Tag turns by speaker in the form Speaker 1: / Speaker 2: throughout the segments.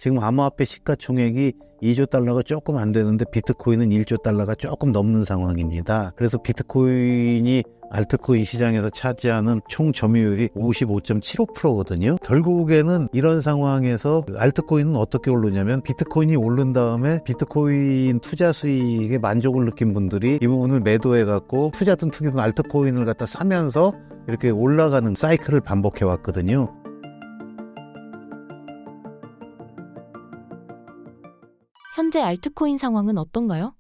Speaker 1: 지금 암호화폐 시가총액이 2조 달러가 조금 안 되는데 비트코인은 1조 달러가 조금 넘는 상황입니다. 그래서 비트코인이 알트코인 시장에서 차지하는 총 점유율이 55.75%거든요. 결국에는 이런 상황에서 알트코인은 어떻게 오르냐면 비트코인이 오른 다음에 비트코인 투자 수익에 만족을 느낀 분들이 이 부분을 매도해갖고 투자든 투기든 알트코인을 갖다 사면서 이렇게 올라가는 사이클을 반복해 왔거든요.
Speaker 2: 현재 알트코인 상황은 어떤가요?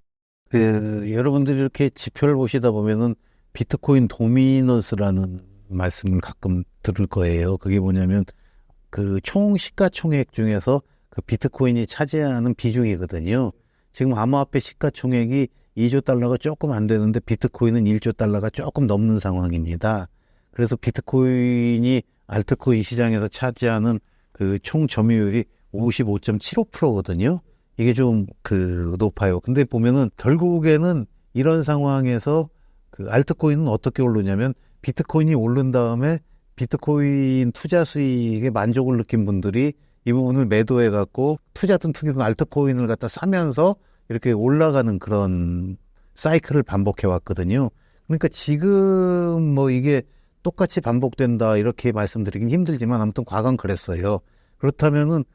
Speaker 1: 여러분들이 이렇게 지표를 보시다 보면은 비트코인 도미넌스라는 말씀을 가끔 들을 거예요. 그게 뭐냐면 그 총 시가총액 중에서 그 비트코인이 차지하는 비중이거든요. 지금 암호화폐 시가총액이 2조 달러가 조금 안 되는데 비트코인은 1조 달러가 조금 넘는 상황입니다. 그래서 비트코인이 알트코인 시장에서 차지하는 그 총 점유율이 55.75%거든요. 이게 좀 높아요. 근데 보면은 결국에는 이런 상황에서 그 알트코인은 어떻게 오르냐면 비트코인이 오른 다음에 비트코인 투자 수익에 만족을 느낀 분들이 이 부분을 매도해갖고 투자든 투기든 알트코인을 갖다 사면서 이렇게 올라가는 그런 사이클을 반복해 왔거든요. 그러니까 지금 뭐 이게 똑같이 반복된다 이렇게 말씀드리긴 힘들지만 아무튼 과거는 그랬어요. 그렇다면은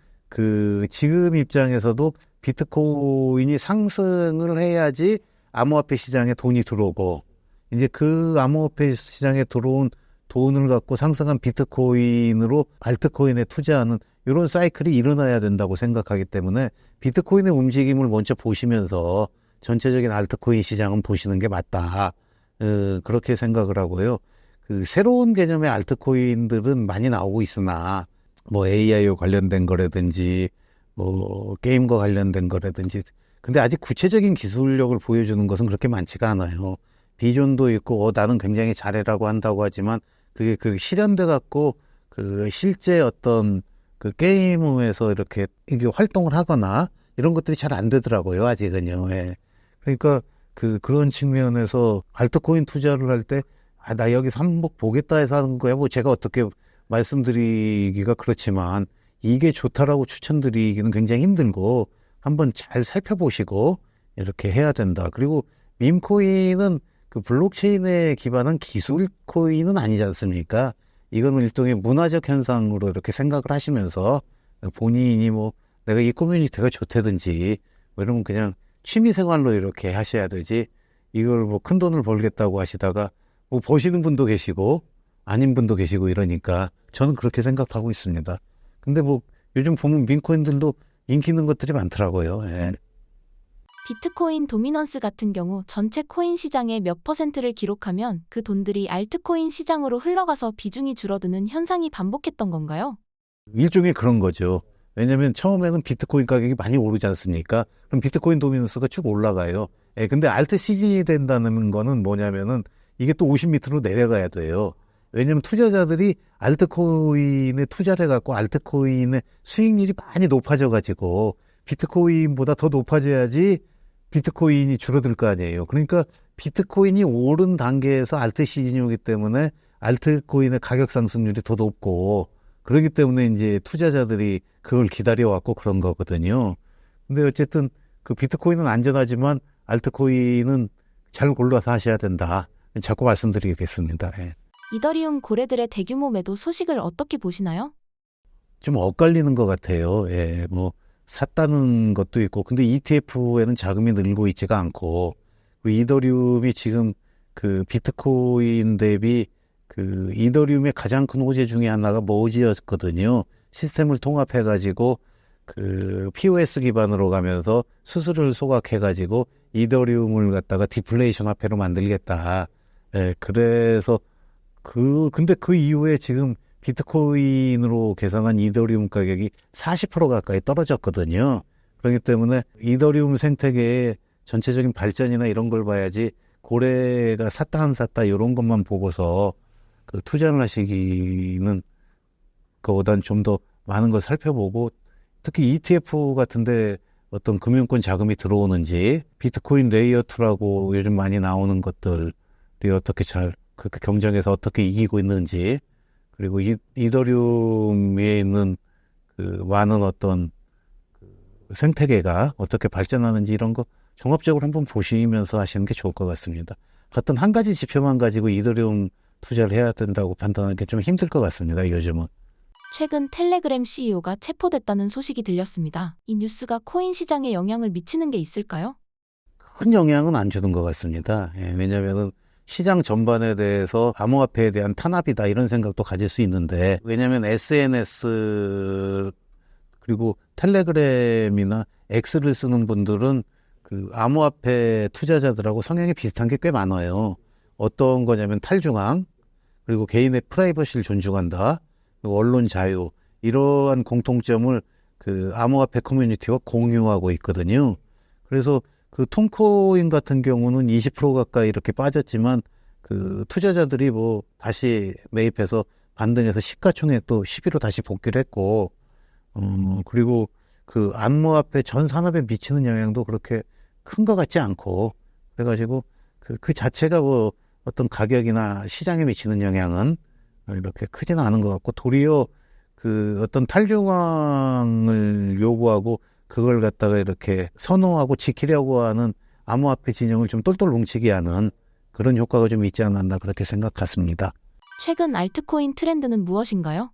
Speaker 1: 지금 입장에서도 비트코인이 상승을 해야지 암호화폐 시장에 돈이 들어오고 이제 그 암호화폐 시장에 들어온 돈을 갖고 상승한 비트코인으로 알트코인에 투자하는 이런 사이클이 일어나야 된다고 생각하기 때문에 비트코인의 움직임을 먼저 보시면서 전체적인 알트코인 시장은 보시는 게 맞다. 그렇게 생각을 하고요. 새로운 개념의 알트코인들은 많이 나오고 있으나 뭐 AI와 관련된 거라든지 뭐 게임과 관련된 거라든지 근데 아직 구체적인 기술력을 보여주는 것은 그렇게 많지가 않아요. 비전도 있고 나는 굉장히 잘해라고 한다고 하지만 그게 실현돼 갖고 실제 어떤 게임에서 이렇게 이게 활동을 하거나 이런 것들이 잘 안 되더라고요. 아직은요. 예. 그러니까 그런 측면에서 알트코인 투자를 할 때 나 여기서 한번 보겠다 해서 하는 거야. 뭐 제가 어떻게 말씀드리기가 그렇지만 이게 좋다라고 추천드리기는 굉장히 힘들고 한번 잘 살펴보시고 이렇게 해야 된다. 그리고 밈코인은 블록체인에 기반한 기술 코인은 아니지 않습니까? 이거는 일종의 문화적 현상으로 이렇게 생각을 하시면서 본인이 뭐 내가 이 커뮤니티가 좋다든지 뭐 이러면 그냥 취미생활로 이렇게 하셔야 되지 이걸 뭐 큰 돈을 벌겠다고 하시다가 뭐 버시는 분도 계시고 아닌 분도 계시고 이러니까 저는 그렇게 생각하고 있습니다. 근데 뭐 요즘 보면 밈코인들도 인기 있는 것들이 많더라고요. 예.
Speaker 2: 비트코인 도미넌스 같은 경우 전체 코인 시장의 몇 %를 기록하면 그 돈들이 알트코인 시장으로 흘러가서 비중이 줄어드는 현상이 반복했던 건가요?
Speaker 1: 일종의 그런 거죠. 왜냐하면 처음에는 비트코인 가격이 많이 오르지 않습니까? 그럼 비트코인 도미넌스가 쭉 올라가요. 예, 근데 알트 시즌이 된다는 거는 뭐냐면은 이게 또 50m로 내려가야 돼요. 왜냐면 투자자들이 알트코인에 투자를 해갖고 알트코인의 수익률이 많이 높아져가지고 비트코인보다 더 높아져야지 비트코인이 줄어들 거 아니에요. 그러니까 비트코인이 오른 단계에서 알트 시즌이 오기 때문에 알트코인의 가격 상승률이 더 높고 그렇기 때문에 이제 투자자들이 그걸 기다려왔고 그런 거거든요. 근데 어쨌든 비트코인은 안전하지만 알트코인은 잘 골라서 하셔야 된다. 자꾸 말씀드리겠습니다. 예.
Speaker 2: 이더리움 고래들의 대규모 매도 소식을 어떻게 보시나요?
Speaker 1: 좀 엇갈리는 것 같아요. 예, 뭐 샀다는 것도 있고, 근데 ETF에는 자금이 늘고 있지가 않고, 이더리움이 지금 비트코인 대비 이더리움의 가장 큰 호재 중에 하나가 머지였거든요. 시스템을 통합해가지고 POS 기반으로 가면서 수수료를 소각해가지고 이더리움을 갖다가 디플레이션 화폐로 만들겠다. 예, 그래서 근데 그 이후에 지금 비트코인으로 계산한 이더리움 가격이 40% 가까이 떨어졌거든요. 그렇기 때문에 이더리움 생태계의 전체적인 발전이나 이런 걸 봐야지 고래가 샀다 안 샀다 이런 것만 보고서 투자를 하시기는 그보단 좀 더 많은 걸 살펴보고 특히 ETF 같은데 어떤 금융권 자금이 들어오는지 비트코인 레이어 2라고 요즘 많이 나오는 것들이 어떻게 그렇게 경쟁에서 어떻게 이기고 있는지 그리고 이더리움에 있는 많은 어떤 생태계가 어떻게 발전하는지 이런 거 종합적으로 한번 보시면서 하시는 게 좋을 것 같습니다. 어떤 한 가지 지표만 가지고 이더리움 투자를 해야 된다고 판단하는 게 좀 힘들 것 같습니다. 요즘은.
Speaker 2: 최근 텔레그램 CEO가 체포됐다는 소식이 들렸습니다. 이 뉴스가 코인 시장에 영향을 미치는 게 있을까요?
Speaker 1: 큰 영향은 안 주는 것 같습니다. 왜냐하면 시장 전반에 대해서 암호화폐에 대한 탄압이다 이런 생각도 가질 수 있는데, 왜냐하면 SNS 그리고 텔레그램이나 X를 쓰는 분들은 그 암호화폐 투자자들하고 성향이 비슷한 게 꽤 많아요. 어떤 거냐면 탈중앙, 그리고 개인의 프라이버시를 존중한다, 그리고 언론 자유, 이러한 공통점을 그 암호화폐 커뮤니티와 공유하고 있거든요. 그래서 그 톤코인 같은 경우는 20% 가까이 이렇게 빠졌지만 그 투자자들이 뭐 다시 매입해서 반등해서 시가총액 또 11로 다시 복귀를 했고, 그리고 그 암호화폐 전 산업에 미치는 영향도 그렇게 큰 것 같지 않고, 그래가지고 그 자체가 뭐 어떤 가격이나 시장에 미치는 영향은 이렇게 크지는 않은 것 같고, 도리어 그 어떤 탈중앙을 요구하고 그걸 갖다가 이렇게 선호하고 지키려고 하는 암호화폐 진영을 좀 똘똘 뭉치게 하는 그런 효과가 좀 있지 않았나 그렇게 생각했습니다.
Speaker 2: 최근 알트코인 트렌드는 무엇인가요?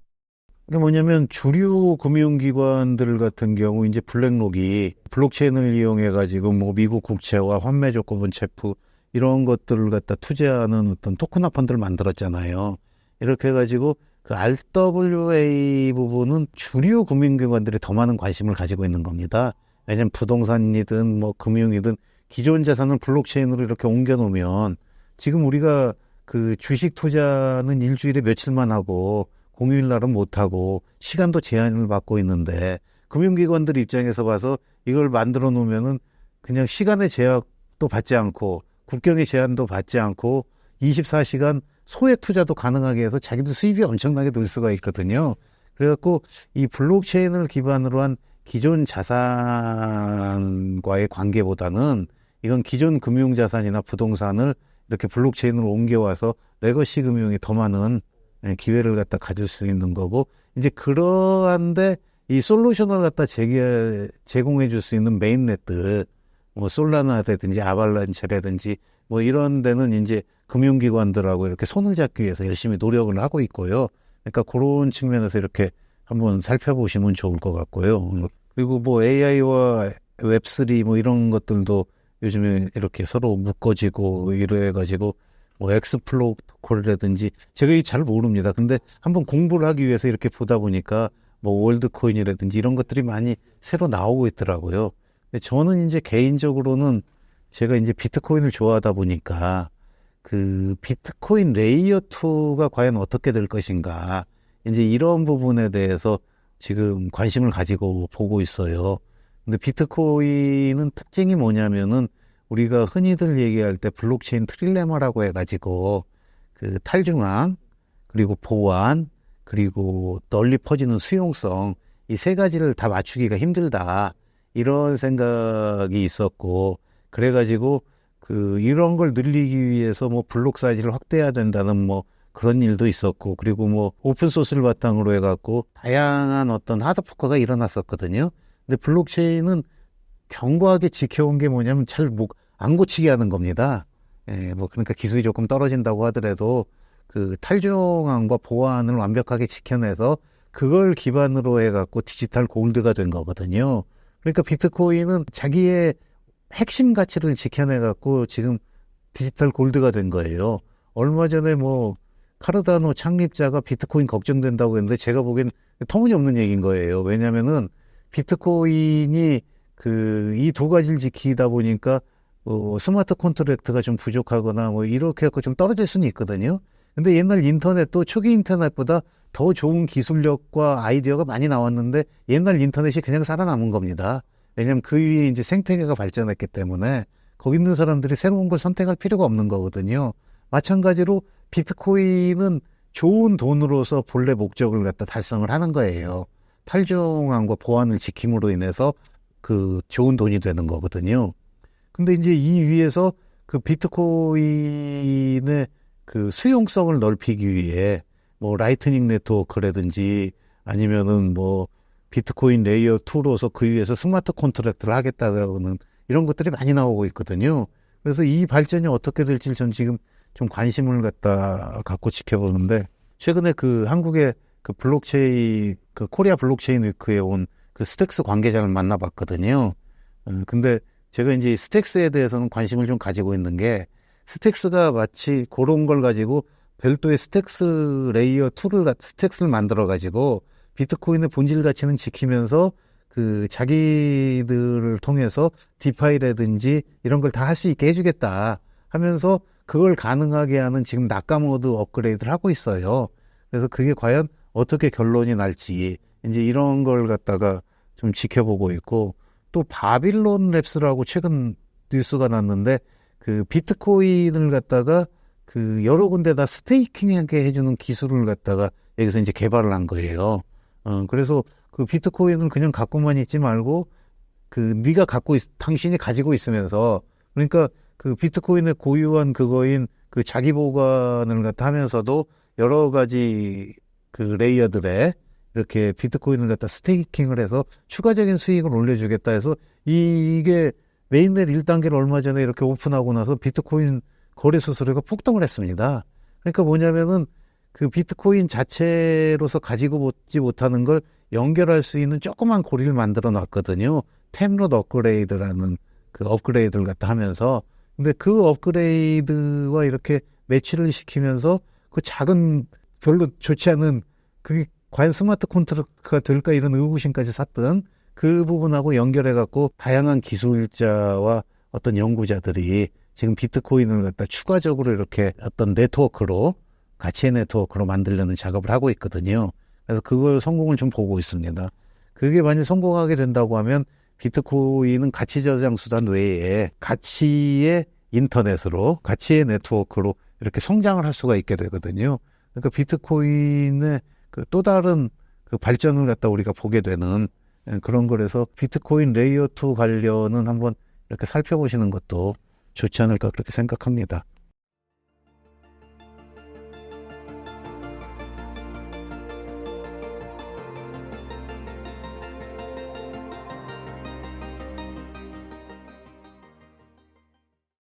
Speaker 1: 이게 뭐냐면 주류 금융기관들 같은 경우 이제 블랙록이 블록체인을 이용해 가지고 뭐 미국 국채와 환매 조건분 체프 이런 것들을 갖다 투자하는 어떤 토큰화 펀드를 만들었잖아요. 이렇게 해가지고 그 RWA 부분은 주류 금융기관들이 더 많은 관심을 가지고 있는 겁니다. 왜냐하면 부동산이든 뭐 금융이든 기존 자산을 블록체인으로 이렇게 옮겨 놓으면, 지금 우리가 그 주식 투자는 일주일에 며칠만 하고 공휴일 날은 못 하고 시간도 제한을 받고 있는데, 금융기관들 입장에서 봐서 이걸 만들어 놓으면은 그냥 시간의 제약도 받지 않고 국경의 제한도 받지 않고 24시간 소액 투자도 가능하게 해서 자기들 수입이 엄청나게 늘 수가 있거든요. 그래갖고 이 블록체인을 기반으로 한 기존 자산과의 관계보다는 이건 기존 금융자산이나 부동산을 이렇게 블록체인으로 옮겨와서 레거시 금융이 더 많은 기회를 갖다 가질 수 있는 거고, 이제 그러한데 이 솔루션을 갖다 제공해 줄 수 있는 메인넷들, 뭐 솔라나라든지 아발란체라든지 뭐 이런 데는 이제 금융기관들하고 이렇게 손을 잡기 위해서 열심히 노력을 하고 있고요. 그러니까 그런 측면에서 이렇게 한번 살펴보시면 좋을 것 같고요. 그리고 뭐 AI와 웹3 뭐 이런 것들도 요즘에 이렇게 서로 묶어지고 이래가지고 뭐 엑스플로콜이라든지 제가 잘 모릅니다. 근데 한번 공부를 하기 위해서 이렇게 보다 보니까 뭐 월드코인이라든지 이런 것들이 많이 새로 나오고 있더라고요. 근데 저는 이제 개인적으로는 제가 이제 비트코인을 좋아하다 보니까 그 비트코인 레이어 2가 과연 어떻게 될 것인가, 이제 이런 부분에 대해서 지금 관심을 가지고 보고 있어요. 근데 비트코인은 특징이 뭐냐면은 우리가 흔히들 얘기할 때 블록체인 트릴레마라고 해가지고 그 탈중앙, 그리고 보안, 그리고 널리 퍼지는 수용성, 이 세 가지를 다 맞추기가 힘들다, 이런 생각이 있었고, 그래가지고 그 이런 걸 늘리기 위해서 뭐 블록 사이즈를 확대해야 된다는 뭐 그런 일도 있었고, 그리고 뭐 오픈 소스를 바탕으로 해갖고 다양한 어떤 하드포크가 일어났었거든요. 근데 블록체인은 견고하게 지켜온 게 뭐냐면 잘 안 고치게 하는 겁니다. 뭐 그러니까 기술이 조금 떨어진다고 하더라도 그 탈중앙과 보안을 완벽하게 지켜내서 그걸 기반으로 해갖고 디지털 골드가 된 거거든요. 그러니까 비트코인은 자기의 핵심 가치를 지켜내갖고 지금 디지털 골드가 된 거예요. 얼마 전에 뭐 카르다노 창립자가 비트코인 걱정된다고 했는데 제가 보기엔 터무니없는 얘기인 거예요. 왜냐면은 비트코인이 그 이 두 가지를 지키다 보니까 스마트 컨트랙트가 좀 부족하거나 뭐 이렇게 해서 좀 떨어질 수는 있거든요. 근데 옛날 인터넷도 초기 인터넷보다 더 좋은 기술력과 아이디어가 많이 나왔는데 옛날 인터넷이 그냥 살아남은 겁니다. 왜냐하면 그 위에 이제 생태계가 발전했기 때문에 거기 있는 사람들이 새로운 걸 선택할 필요가 없는 거거든요. 마찬가지로 비트코인은 좋은 돈으로서 본래 목적을 갖다 달성을 하는 거예요. 탈중앙과 보안을 지킴으로 인해서 그 좋은 돈이 되는 거거든요. 근데 이제 이 위에서 그 비트코인의 그 수용성을 넓히기 위해 뭐 라이트닝 네트워크라든지 아니면은 뭐 비트코인 레이어 2로서 그 위에서 스마트 컨트랙트를 하겠다고는 이런 것들이 많이 나오고 있거든요. 그래서 이 발전이 어떻게 될지 전 지금 좀 관심을 갖고 지켜보는데, 최근에 그 한국의 그 블록체인, 그 코리아 블록체인 위크에 온 그 스택스 관계자를 만나봤거든요. 근데 제가 이제 스택스에 대해서는 관심을 좀 가지고 있는 게, 스택스가 마치 그런 걸 가지고 별도의 스택스 레이어 2를, 스택스를 만들어가지고 비트코인의 본질 가치는 지키면서 그 자기들을 통해서 디파이라든지 이런 걸 다 할 수 있게 해주겠다 하면서 그걸 가능하게 하는 지금 나카모드 업그레이드를 하고 있어요. 그래서 그게 과연 어떻게 결론이 날지 이제 이런 걸 갖다가 좀 지켜보고 있고, 또 바빌론 랩스라고 최근 뉴스가 났는데, 그 비트코인을 갖다가 그 여러 군데다 스테이킹하게 해주는 기술을 갖다가 여기서 이제 개발을 한 거예요. 그래서 그 비트코인을 그냥 갖고만 있지 말고, 그 네가 당신이 가지고 있으면서, 그러니까 그 비트코인의 고유한 그거인 그 자기 보관을 갖다 하면서도 여러 가지 그 레이어들에 이렇게 비트코인을 갖다 스테이킹을 해서 추가적인 수익을 올려주겠다 해서 이게 메인넷 1단계를 얼마 전에 이렇게 오픈하고 나서 비트코인 거래 수수료가 폭등을 했습니다. 그러니까 뭐냐면은 그 비트코인 자체로서 가지고 보지 못하는 걸 연결할 수 있는 조그만 고리를 만들어 놨거든요. 템롯 업그레이드라는 그 업그레이드를 갖다 하면서, 근데 그 업그레이드와 이렇게 매치를 시키면서 그 작은 별로 좋지 않은 그게 과연 스마트 컨트랙트가 될까 이런 의구심까지 샀던 그 부분하고 연결해갖고 다양한 기술자와 어떤 연구자들이 지금 비트코인을 갖다 추가적으로 이렇게 어떤 네트워크로, 가치의 네트워크로 만들려는 작업을 하고 있거든요. 그래서 그걸 성공을 좀 보고 있습니다. 그게 만약 성공하게 된다고 하면 비트코인은 가치 저장 수단 외에 가치의 인터넷으로, 가치의 네트워크로 이렇게 성장을 할 수가 있게 되거든요. 그러니까 비트코인의 그 또 다른 그 발전을 갖다 우리가 보게 되는 그런 거라서 비트코인 레이어 2 관련은 한번 이렇게 살펴보시는 것도 좋지 않을까 그렇게 생각합니다.